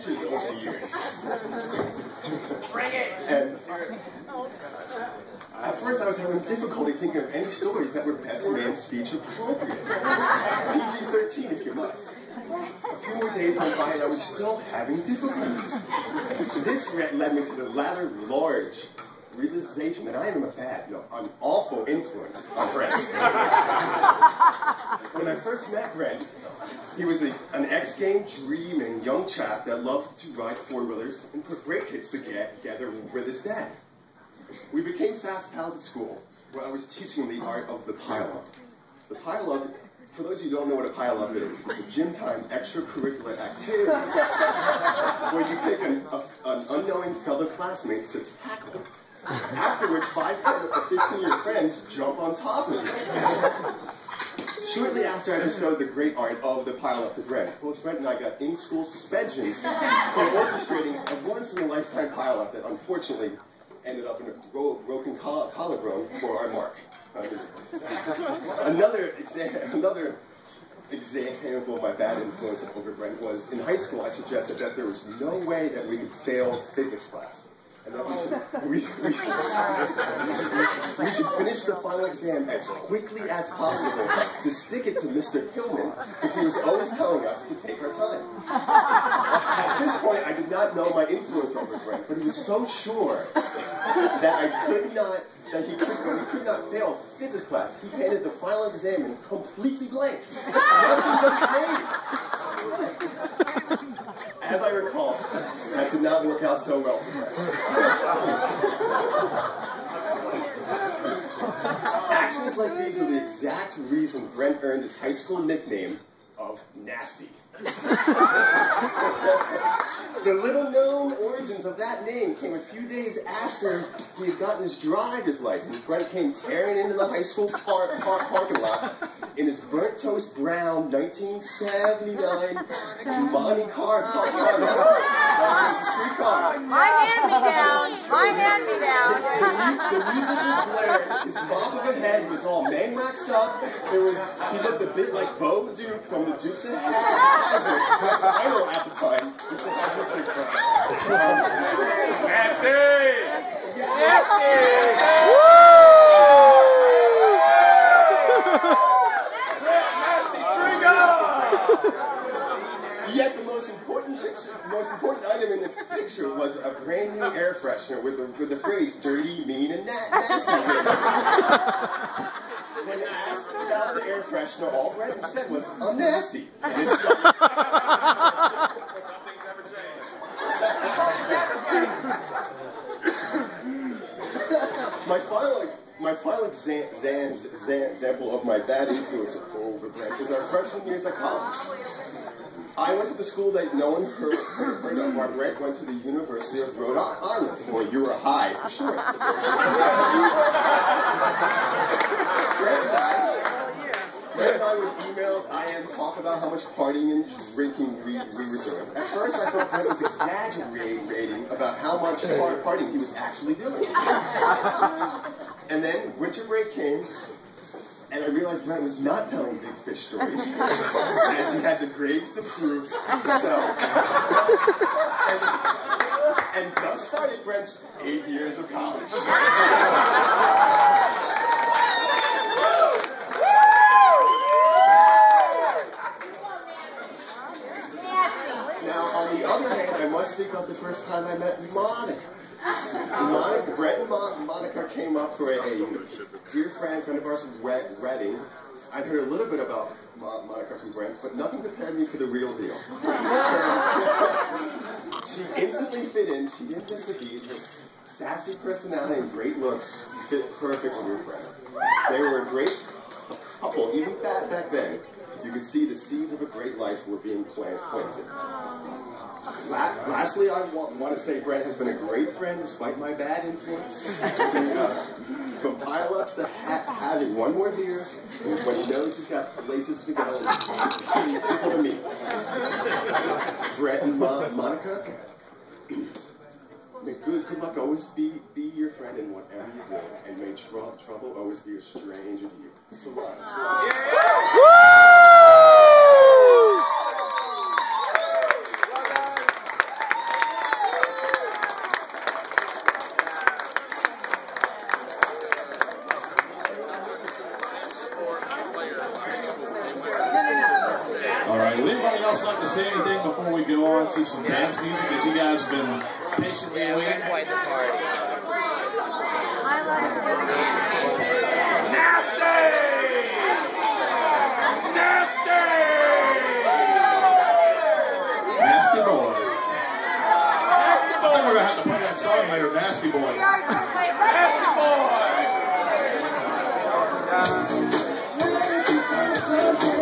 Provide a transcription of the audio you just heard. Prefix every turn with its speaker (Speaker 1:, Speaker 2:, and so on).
Speaker 1: adventures over the years.
Speaker 2: Bring it!
Speaker 1: And at first I was having difficulty thinking of any stories that were best man speech appropriate. PG-13 if you must. A few more days went by and I was still having difficulties. This led me to the rather large realization that I am an awful influence on Brent. When I first met Brent, he was an ex-game dreaming young chap that loved to ride four-wheelers and put brake kits together with his dad. We became fast pals at school, where I was teaching him the art of the pile-up. The pile-up, for those of you who don't know what a pile-up is, it's a gym time extracurricular activity where you pick an unknowing fellow classmate to tackle. After which 5, 10, or 15 of your friends jump on top of you. Shortly after I bestowed the great art of the pile-up to Brent, both Brent and I got in-school suspensions for orchestrating a once-in-a-lifetime pile-up that unfortunately ended up in a broken collarbone for our mark. Another example of my bad influence over Brent was, in high school I suggested that there was no way that we could fail physics class. And that we should finish the final exam as quickly as possible to stick it to Mr. Hillman, because he was always telling us to take our time. At this point, I did not know my influence over Brent, but he was so sure that he could not fail physics class. He handed the final exam in completely blank. Nothing but his name. As I recall, that did not work out so well for Brent. Actions like these were the exact reason Brent earned his high school nickname of Nasty. The little-known origins of that name came a few days after he had gotten his driver's license. Brent came tearing into the high school parking lot in his burnt toast brown 1979 Monte car. It was a street car.
Speaker 3: My hand-me-down. My hand-me-down.
Speaker 1: The music was blaring. His mop of a head was all man-waxed up. He looked a bit like Bo Duke from the Dukes of Hazzard. I know at the time. Dukes of Hazzard was big for us.
Speaker 2: Nasty!
Speaker 3: Nasty! Woo!
Speaker 1: Yet the most important item in this picture was a brand new air freshener with the phrase "dirty, mean, and nasty." When asked about the air freshener, all Brent said was, "I'm nasty," and it stuck. My final example of my bad influence over Brent is our freshman years at college. I went to the school that no one heard of, while Brent went to the University of Rhode Island, or you were high for sure. Brent and I would email and talk about how much partying and drinking we were doing. At first, I thought Brent was exaggerating about how much partying he was actually doing. And then winter break came, and I realized Brent was not telling big fish stories, as he had the grades to prove so. And thus started Brent's 8 years of college. Now, on the other hand, I must speak about the first time I met Monica. Brent and Monica came up for a dear friend of ours' wedding. I'd heard a little bit about Monica from Brent, but nothing prepared me for the real deal. She instantly fit in. She didn't miss a beat. Her sassy personality and great looks fit perfectly with Brent. They were a great couple. Even back then, you could see the seeds of a great life were being planted. Lastly, I want to say Brent has been a great friend despite my bad influence. From pile-ups to having one more beer when he knows he's got places to go and people to meet. Brent and Monica, may good luck always be your friend in whatever you do, and may trouble always be a stranger to you. So much.
Speaker 4: else like to say anything before we go on to some dance music that you guys have been patiently waiting?
Speaker 2: Quite the party.
Speaker 4: Nasty! Nasty boy. I think we're gonna have to play that song later, Nasty Boy. Nasty Boy!